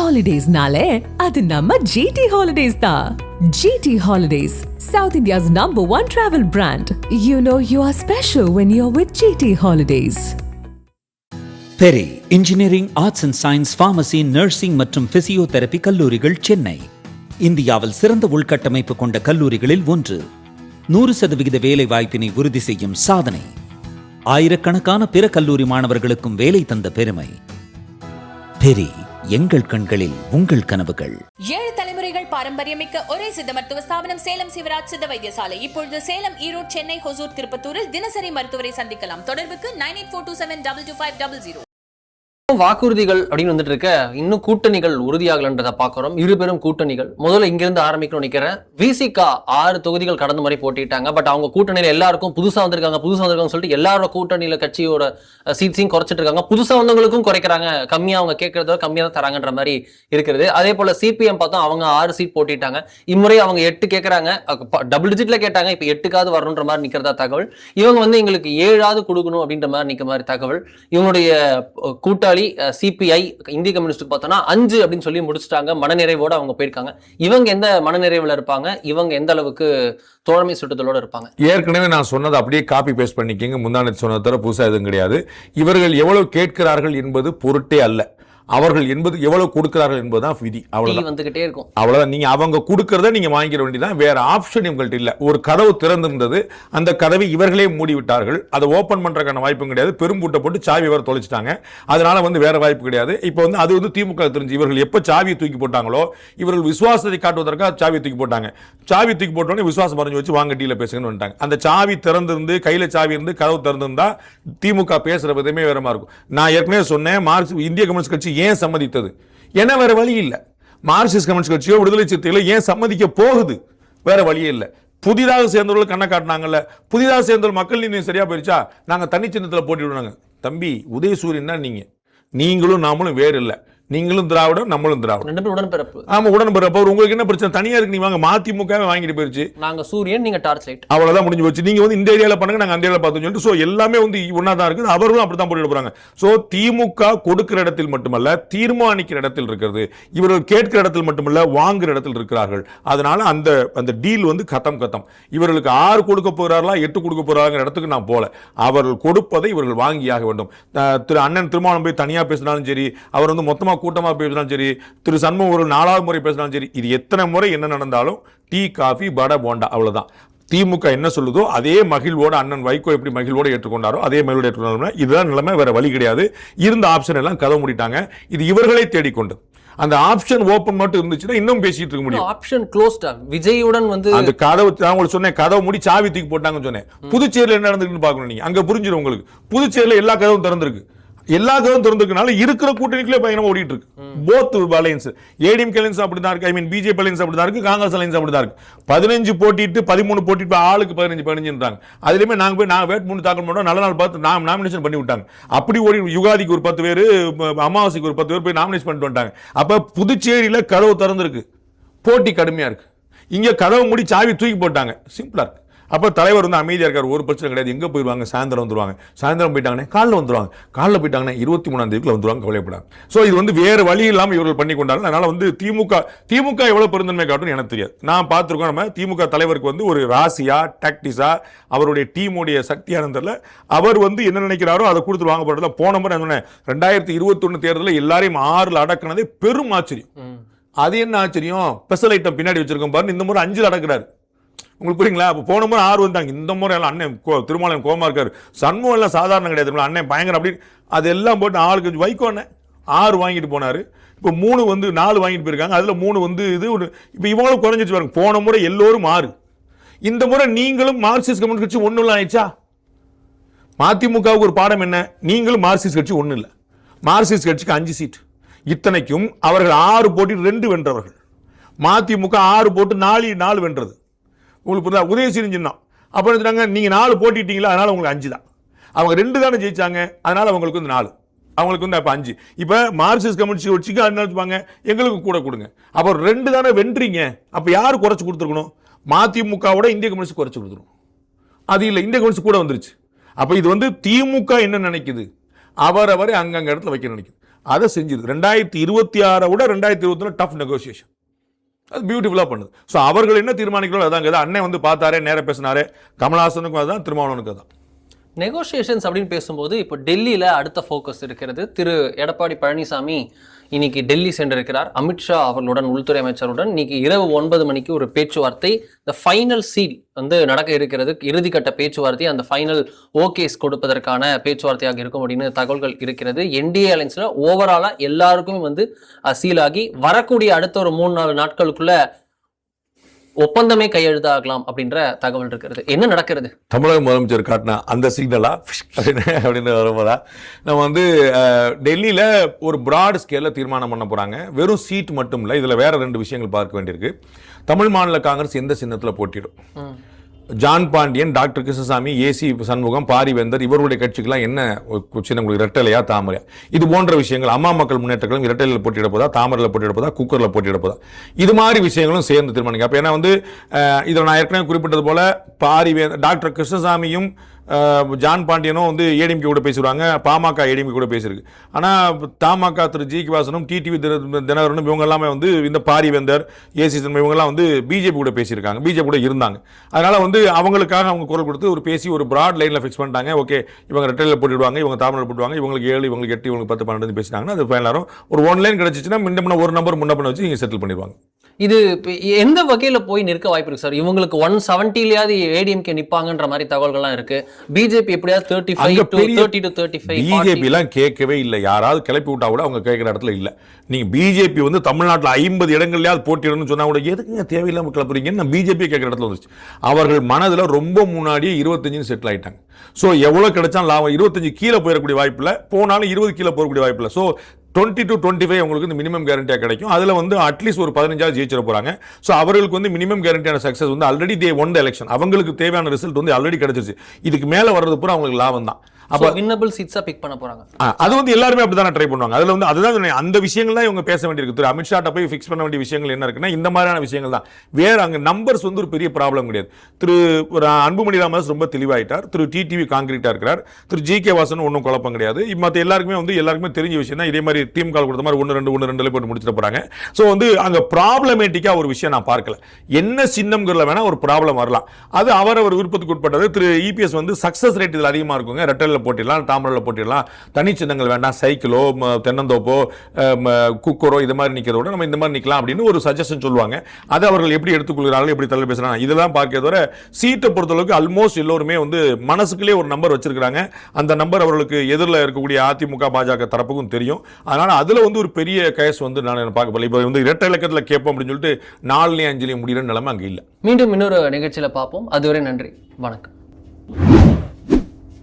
Holidays-nale, adu namma GT Holidays da. GT Holidays, South India's #1 travel brand. You know you are special when you're with GT Holidays. Peri engineering, arts and science, pharmacy, nursing மற்றும் physiotherapy கல்லூரிகள் சென்னை. இந்தியாவில் சிறந்த உள்கட்டமைப்பு கொண்ட கல்லூரிகளில் ஒன்று. 100% வேலை வாய்ப்பினை உறுதி செய்யும் சாதனை. ஆயிரக்கணக்கான பிற கல்லூரி மாணவர்களுக்கும் வேலை தந்த பெருமை. பெரி, எங்கள் கண்களில் உங்கள் கனவுகள். 7 தலைமுறைகள் பாரம்பரியமிக்க ஒரே சித்த மருத்துவ ஸ்தாபனம் சேலம் சிவராஜ் சித்த வைத்தியசாலை. இப்பொழுது சேலம், ஈரோடு, சென்னை, ஹொசூர், திருப்பத்தூரில் தினசரி மருத்துவரை சந்திக்கலாம். தொடர்புக்கு 9842722500. வாக்குறுதிகள் அப்படின்னு வந்துட்டு இருக்க இன்னும் கூட்டணிகள் உறுதியாகலன்றதை பாக்குறோம். இருபெரும் கூட்டணிகள் முதல்ல இங்கிருந்து ஆரம்பிக்கணும்னு நினைக்கிறேன். விசிகா 6 தொகுதிகள் கடந்த முறை போட்டிட்டாங்க. பட் அவங்க கூட்டணியில எல்லாருக்கும் புதுசா வந்திருக்காங்க சொல்லிட்டு எல்லாரோட கூட்டணியில கட்சியோட சீட்ஸையும் குறைச்சிட்டு இருக்காங்க. புதுசா வந்தவங்களுக்கும் குறைக்கிறாங்க. கம்மியா அவங்க கேட்கறத கம்மியா தான் தராங்கன்ற மாதிரி இருக்கிறது. அதே போல சிபிஎம் பார்த்தோம், அவங்க 6 சீட் போட்டிட்டாங்க. இம்முறை அவங்க 8 கேட்கறாங்க. டபுள் டிஜிட்ல கேட்டாங்க. இப்ப 8க்காவது வரணுன்ற மாதிரி நிக்கிறதா தகவல். இவங்க வந்து எங்களுக்கு 7ஆவது கொடுக்கணும் அப்படின்ற மாதிரி நிக்க மாதிரி தகவல். இவங்களுடைய கூட்டாளி சிபிஐ, இந்திய கம்யூனிஸ்டுக்கு பார்த்தோம்னா 5 அப்படின்னு சொல்லி முடிச்சுட்டாங்க. மனநிறைவோட அவங்க போயிருக்காங்க. இவங்க எந்த மனநிறைவுல இருப்பாங்க? இவங்க எந்த அளவுக்கு தோழமை சுட்டுதலோட இருப்பாங்க? ஏற்கனவே நான் சொன்னதை அப்படியே காப்பி பேஸ்ட் பண்ணிக்கிங்க. முந்தானத்து சொன்னதை தவிர புதுசா எதுவும் கிடையாது. இவர்கள் எவ்வளவு கேட்கிறார்கள் என்பது பொருட்டே அல்ல. அவர்கள் என்பது எவ்வளவு கொடுக்கிறார்கள் என்பதுதான் விதி. அவ்வளவுதான் வந்துகிட்டே இருக்கும். அவ்வளவுதான். நீங்க அவங்க கொடுக்கறத நீங்க வாங்கிட வேண்டியதான். வேற ஆப்ஷன் இவங்கள்ட்ட இல்ல. ஒரு கதவு திறந்திருந்தது, அந்த கதவை இவர்களே மூடி விட்டார்கள். அதை ஓபன் பண்றதுக்கான வாய்ப்பும் கிடையாது. பெரும்பூட்டை போட்டு சாவி வேற தொலைச்சிட்டாங்க. அதனால வேற வாய்ப்பு கிடையாது. இப்போ அது திமுக தெரிஞ்சு இவர்கள் எப்ப சாவியை தூக்கி போட்டாங்களோ, இவர்கள் விசுவாசத்தை காட்டுவதற்காக சாவியை தூக்கி போட்டாங்க. சாவி தூக்கி போட்டோன்னே விசுவாசம் மறைஞ்சு வச்சு வாங்க டீல பேசுங்கன்னு வந்துட்டாங்க. அந்த சாவி திறந்திருந்து, கையில சாவி இருந்து, கதவு திறந்திருந்தா திமுக பேசுற விதமே வேறமா இருக்கும். நான் ஏற்கனவே சொன்னேன், இந்திய கம்யூனிஸ்ட் கட்சி ஏன் சம்மதித்தது? ஏன்னா வேற வழி இல்லை. மார்க்சிஸ்ட் கம்யூனிஸ்ட் கட்சியோ விடுதலை சிறுத்தைகளோ ஏன் சம்மதிக்க போகுது? வேற வழியே இல்லை. புதிதாக சேர்ந்தவர்கள் கண்ணை காட்டினாங்கல்ல. புதிதாக சேர்ந்தவர்கள் மக்கள் நீதி சரியா போயிருச்சா, நாங்க தனி சின்னத்தில் போட்டிவிடுவாங்க. தம்பி, உதயசூரியன் தான் நீங்களும் நாமளும் வேறு இல்லை. நீங்களும் திராவிடம், நம்மளும் திராவிடம், உடன்பிறப்பு. ஆமா, உடன்பிறப்பு. உங்களுக்கு என்ன பிரச்சனை? தனியா இருக்கு. நீங்க மதிமுக வாங்கிட்டு போயிருச்சு. நாங்க சூரியன், நீங்க டார்ச் லைட். அவ்வளவுதான் முடிஞ்சு போச்சு. நீங்க இந்த ஏரியால பண்ணுங்க, நாங்க அந்த ஏரியால பார்த்தோம் சொல்லிட்டு சோ எல்லாமே ஒன்னா தான் இருக்கு. அவர்களும் அப்படித்தான் போட்டு போறாங்க. சோ திமுக கொடுக்கிற இடத்தில் மட்டுமல்ல, தீர்மானிக்கிற இடத்தில் இருக்கிறது. இவர்கள் கேட்கிற இடத்தில் மட்டுமல்ல, வாங்குற இடத்தில் இருக்கிறார்கள். அதனால அந்த டீல் கத்தம். இவர்களுக்கு 6 கொடுக்க போறார்களா, 8 கொடுக்க போறாங்கிற இடத்துக்கு நான் போல. அவர்கள் கொடுப்பதை இவர்கள் வாங்கியாக வேண்டும். திரு அண்ணன் திருமாவளவன் போய் தனியா பேசினாலும் சரி, அவர் மொத்தமா கூட்டமா பேசினாலும் சரி, திரு சண்முகம் ஒரு 4வது முறை பேசினாலும் சரி, இது எத்தனை முறை என்ன நடந்தாலும் டீ, காஃபி, வடை, போண்டா, அவ்வளவுதான். திமுக என்ன சொல்லுதோ அதே மகிழ்வோட, அண்ணன் வைகோ எப்படி மகிழ்வோட ஏற்றுக்கொண்டாரோ அதே மகிழ்வோட ஏற்றுக்கொண்டாரோ. இதுதான் நிலைமை, வேற வழி கிடையாது. இருந்த ஆப்ஷன் எல்லாம் கதவு மூடிட்டாங்க. இது இவர்களே தேடிக்கொண்டு. அந்த ஆப்ஷன் ஓபன் மட்டும் இருந்துச்சுன்னா இன்னும் பேசிட்டு இருக்க முடியும். Option closed. விஜயுடன் அந்த கதவு, நான் உங்களுக்கு சொன்னேன், கதவு மூடி சாவி தூக்கி போட்டாங்கன்னு சொன்னேன். புதுச்சேரியில் என்ன நடந்துருக்குன்னு பார்க்கணும். நீங்க அங்க புரிஞ்சிடும் உங்களுக்கு. புதுச்சேரியில் எல்லா கதவும் திறந்திருக்கு. எல்லா கதவும் திறந்திருக்கனால இருக்கிற கூட்டணிக்குள்ளே பயங்கரமா ஓடிட்டு இருக்கு. போத் அலையன்ஸ், ஏடிஎம்கே அலையன்ஸ் அப்படிதான் இருக்கு. ஐ மீன் பிஜேபி அலையன்ஸ் அப்படிதான் இருக்கு. காங்கிரஸ் அலையன்ஸ் அப்படிதான் இருக்கு. 15 போட்டிட்டு 13 போட்டிட்டு ஆளுக்கு 15 அதுலயுமே நாங்க போய் வேட்புமனு தாக்கல் பண்ணோம். நல்ல நாள் பார்த்து நாமினேஷன் பண்ணி விட்டாங்க. அப்படி ஓடி யுகாதிக்கு ஒரு 10 பேர், அமாவாசைக்கு ஒரு 10 பேர் போய் நாமினேஷன் பண்ணிட்டு வந்துட்டாங்க. அப்ப புதுச்சேரியில கதவு திறந்திருக்கு. போட்டி கடுமையா இருக்கு. இங்க கதவு மூடி சாவி தூக்கி போட்டாங்க. சிம்பிளா இருக்கு. அப்ப தலைவர் அமைதியா இருக்காரு. ஒரு பிரச்சனை கிடையாது. எங்க போயிருவாங்க? சாயந்தரம் வந்துருவாங்க. சாயந்தரம் போயிட்டாங்கன்னா காலைல வந்துருவாங்க. காலைல போயிட்டாங்கன்னா 23ஆம் தேதிக்குள்ள வந்துருவாங்க. கவலைப்படாங்க. சோ இது வேற வழி இல்லாம இவர்கள் பண்ணி கொண்டாங்க. அதனால திமுக எவ்வளவு பெருந்தன்மை காட்டும் எனக்கு தெரியாது. நான் பார்த்திருக்கோம். நம்ம திமுக தலைவருக்கு ஒரு ராசியா, டாக்டிஸா, அவருடைய டீமுடைய சக்தியான தெரியல. அவர் என்ன நினைக்கிறாரோ அதை கொடுத்து வாங்க போறதுல. போன முறை 2021 தேர்தலில் எல்லாரையும் 6ல் அடக்குனதே பெரும் ஆச்சரியம். அது என்ன ஆச்சரியம்? ஸ்பெஷல் ஐட்டம் பின்னாடி வச்சிருக்கோம் பாருங்க. இந்த முறை 5ல் அடக்குறாரு. உங்களுக்கு புரியுங்களா? அப்போ போன முறை 6 வந்தாங்க. இந்த முறை எல்லாம் அண்ணன் திருமாவளவன் கோமா இருக்காரு. சண்முகம் எல்லாம் சாதாரண கிடையாது. அண்ணன் பயங்கர அப்படி அதெல்லாம் போட்டு ஆளுக்கு வைகோ அண்ணன் 6 வாங்கிட்டு போனாரு. இப்போ 3 4 வாங்கிட்டு போயிருக்காங்க. அதுல 3 இது ஒரு இப்போ இவங்களும் குறைஞ்சிட்டு பாருங்க. போன முறை எல்லோரும் 6. இந்த முறை நீங்களும் மார்க்சிஸ்ட் கம்யூனிஸ்ட் கட்சி 1 ஆயிடுச்சா? மதிமுகவுக்கு ஒரு பாடம் என்ன? நீங்களும் மார்க்சிஸ்ட் கட்சி 1 இல்லை. மார்க்சிஸ்ட் கட்சிக்கு 5 சீட். இத்தனைக்கும் அவர்கள் 6 போட்டி 2 வென்றவர்கள். மதிமுக 6 போட்டு 4 வென்றது. உங்களுக்கு புரியுதா? உதயசூரியன் சின்னம். அப்போ என்ன, நீங்க 4 போட்டிட்டீங்களா, அதனால உங்களுக்கு 5 தான். அவங்க 2 தானே ஜெயிச்சாங்க, அதனால அவங்களுக்கு 4, அவங்களுக்கு அப்ப 5. இப்ப மார்க்சிஸ்ட் கம்யூனிஸ்ட் கட்சிக்கு என்ன எங்களுக்கு கூட கொடுங்க. அப்போ 2 தானே வென்றீங்க. அப்ப யாரு குறைச்சு கொடுத்துருக்கணும்? மதிமுகவோட இந்திய கம்யூனிஸ்ட் குறைச்சு கொடுத்துரும். அது இல்லை, இந்திய கம்யூனிஸ்ட் கூட வந்துருச்சு. அப்ப இது திமுக என்ன நினைக்குது? அவரவரை அங்கங்க இடத்துல வைக்க நினைக்குது. அதை செஞ்சுது. 2026 விட 2021 டஃப் நெகோசியேஷன், அது பியூட்டிஃபுல்லாக பண்ணுது. ஸோ அவர்கள் என்ன தீர்மானிக்கிறோம் அதாங்க. அண்ணன் வந்து பார்த்தாரே, நேர பேசினாரே, கமலஹாசனுக்கும் அதுதான், திருமாவளவனுக்கும் அதுதான். நெகோசியேஷன்ஸ் அப்படின்னு பேசும்போது இப்போ டெல்லியில் அடுத்த ஃபோக்கஸ் இருக்கிறது. திரு எடப்பாடி பழனிசாமி இன்னைக்கு டெல்லி சென்றிருக்கிறார். அமித்ஷா அவர்களுடன், உள்துறை அமைச்சருடன் இன்னைக்கு இரவு 9 மணிக்கு ஒரு பேச்சுவார்த்தை, த ஃபைனல் சீல் வந்து நடக்க இருக்கிறது. இறுதிக்கட்ட பேச்சுவார்த்தை, அந்த ஃபைனல் ஓகேஸ் கொடுப்பதற்கான பேச்சுவார்த்தையாக இருக்கும் அப்படின்னு தகவல்கள் இருக்கிறது. என்டிஏ அலைன்ஸ்ல ஓவராலா எல்லாருக்குமே வந்து சீல் ஆகி வரக்கூடிய அடுத்த ஒரு 3-4 நாட்களுக்குள்ள ஒப்பந்தமே கையெழுத்தாகலாம் அப்படின்ற தகவல் இருக்கிறது. என்ன நடக்கிறது? தமிழக முதலமைச்சர் காட்டினா அந்த சிக்னலா அப்படின்னு வரும்போதா நம்ம வந்து டெல்லியில் ஒரு பிராட் ஸ்கேலில் தீர்மானம் பண்ண போகிறாங்க. வெறும் சீட் மட்டும் இல்லை, இதில் வேற 2 விஷயங்கள் பார்க்க வேண்டியிருக்கு. தமிழ் மாநில காங்கிரஸ் எந்த சின்னத்தில் போட்டிடும்? John Pandian, doctor Krishnasamy, AC Shanmugam, Paarivendhar இவருடைய கட்சிக்கெல்லாம் என்ன சின்னம், இரட்டைலையா தாமரையா, இது போன்ற விஷயங்கள். அம்மா மக்கள் முன்னேற்ற கழகம் இரட்டையில் போட்டியிட போதா, தாமரையில் போட்டியிட போதா, குக்கரில் போட்டியிட போதா, இது மாதிரி விஷயங்களும் சேர்ந்து தீர்மானிங்க. அப்போ ஏன்னா வந்து இதில் நான் ஏற்கனவே குறிப்பிட்டது போல பாரிவேந்தர், டாக்டர் கிருஷ்ணசாமியும் ஜான் பாண்டியனும் வந்து ஏடிஎம்கே கூட பேசுவாங்க, பாமக ஏடிஎம்கே கூட பேசியிருக்கு. ஆனால் தமாக திரு ஜி கே வாசனும், டிடிவி தினகரனும் இவங்க எல்லாமே வந்து இந்த பாரிவேந்தர், ஏசி சண்முகம் இவங்கெல்லாம் வந்து பிஜேபி கூட பேசியிருக்காங்க, பிஜேபி கூட இருந்தாங்க. அதனால வந்து அவங்களுக்காக அவங்க குரல் கொடுத்து ஒரு பேசி ஒரு பிராட் லைனில் ஃபிக்ஸ் பண்ணிட்டாங்க. ஓகே, இவங்க ரெட்டையில் போட்டுடுவாங்க, இவங்க தாமரையில் போட்டுவாங்க, இவங்களுக்கு 7, இவங்களுக்கு 8, இவங்களுக்கு 10, 12 பேசினாங்கன்னா அது ஃபைனலாக ஒரு 1 லைன் கிடச்சிச்சுன்னா முன்ன ஒரு நம்பர் முன்ன பண்ண வச்சு இங்கே செட்டில் பண்ணிடுவாங்க. இது எந்த வகையில் போய் நிற்க வாய்ப்பு இருக்கு சார்? இவங்களுக்கு 170லயாவது ஏடிஎம்கே நிப்பாங்கன்ற மாதிரி தகவல்கள்லாம் இருக்கு. பிஜேபி எப்படியாவது 30 to 35 பிஜேபி எல்லாம் கேட்கவே இல்லை. யாராவது கிளப்பி விட்டா கூட அவங்க கேட்கிற இடத்துல இல்ல. நீங்க பிஜேபி வந்து தமிழ்நாட்டில் 50 இடங்கள்லயாவது போட்டியிடணும்னு சொன்னா கூட எதுக்குங்க தேவையில்லாம கிளப்புறீங்கன்னு நான் பிஜேபி கேட்கிற இடத்துல வந்துச்சு. அவர்கள் மனதில் ரொம்ப முன்னாடியே 25 செட்டில் ஆயிட்டாங்க. ஸோ எவ்வளவு கிடைச்சாலும் லாபம், 25 கீழே போயிடக்கூடிய வாய்ப்பு இல்லை, போனாலும் 20 கீழே போகக்கூடிய வாய்ப்பு இல்லை. ஸோ 20 to 25 உங்களுக்கு இந்த மினிமம் கேரண்டியாக கிடைக்கும். அதில் வந்து அட்லீஸ்ட் ஒரு 15 ஜெயிச்சிட போறாங்க. ஸோ அவர்களுக்கு வந்து மினிமம் கேரண்டியான சக்ஸஸ் வந்து already they one the election, அவங்களுக்கு தேவையான ரிசல்ட் வந்து ஆல்ரெடி கிடைச்சிருச்சு. இதுக்கு மேலே வர்றது பூரா அவங்களுக்கு லாபம் தான். அப்ப வின்னபிள் சீட்ஸா பிக் பண்ண போறாங்க. அது வந்து எல்லாருமே அப்படிதான் ட்ரை பண்ணுவாங்க. அதுல வந்து அதுதான் அந்த விஷயங்கள் தான் இவங்க பேச வேண்டியிருக்கு. திரு அமித்ஷா போய் ஃபிக்ஸ் பண்ண வேண்டிய விஷயங்கள் என்ன இருக்குன்னா இந்த மாதிரியான விஷயங்கள் தான். வேற அங்க நம்பர்ஸ் வந்து ஒரு பெரிய ப்ராப்ளம் கிடையாது. திரு அன்புமணி ராமதாஸ் ரொம்ப தெளிவாயிட்டார். திரு டிடிவி காங்கிரீட்டா இருக்கிறார். திரு ஜி கே வாசன் ஒன்றும் குழப்பம் கிடையாது. மற்ற எல்லாருக்குமே தெரிஞ்ச விஷயம் தான். இதே மாதிரி டீம் கால் கொடுத்த மாதிரி 1-2 போட்டு முடிச்சிட்டு போறாங்க. ஸோ வந்து அங்க ப்ராப்ளமேட்டிக்கா ஒரு விஷயம் நான் பார்க்கல. என்ன சின்னம்ங்கிறதுல வேணா ஒரு ப்ராப்ளம் வரலாம். அது அவரவர் விருப்பத்துக்கு உட்பட்டது. திரு இபிஎஸ் வந்து சக்சஸ் ரேட் இதில் அதிகமாக இருக்குங்க. ரெட்டல் போட்டிடலாம், தாமரையில் போட்டிடலாம், தனி சின்னங்கள் வேண்டாம், சைக்கிளோ தென்னந்தோப்போ குக்கரோ இது மாதிரி நிற்கிறதோட நம்ம இந்த மாதிரி நிற்கலாம் அப்படின்னு ஒரு சஜஷன் சொல்லுவாங்க. அதை அவர்கள் எப்படி எடுத்துக்கொள்கிறார்கள், எப்படி தள்ளி பேசுறாங்க, இதெல்லாம் பார்க்கிறத சீட்டை பொறுத்தளவுக்கு ஆல்மோஸ்ட் எல்லோருமே வந்து மனசுக்குள்ளே ஒரு நம்பர் வச்சிருக்காங்க. அந்த நம்பர் அவர்களுக்கு எதிரில் இருக்கக்கூடிய அதிமுக பாஜக தரப்புக்கும் தெரியும். அதனால அதுல வந்து ஒரு பெரிய கேஸ் வந்து நான் பார்க்கல. இப்போ வந்து இரட்டை இலக்கத்தில் கேட்போம் அப்படின்னு சொல்லிட்டு 4 5 முடிகிற நிலைமை அங்கே இல்லை. மீண்டும் இன்னொரு நிகழ்ச்சியில் பார்ப்போம். அதுவரை நன்றி, வணக்கம்.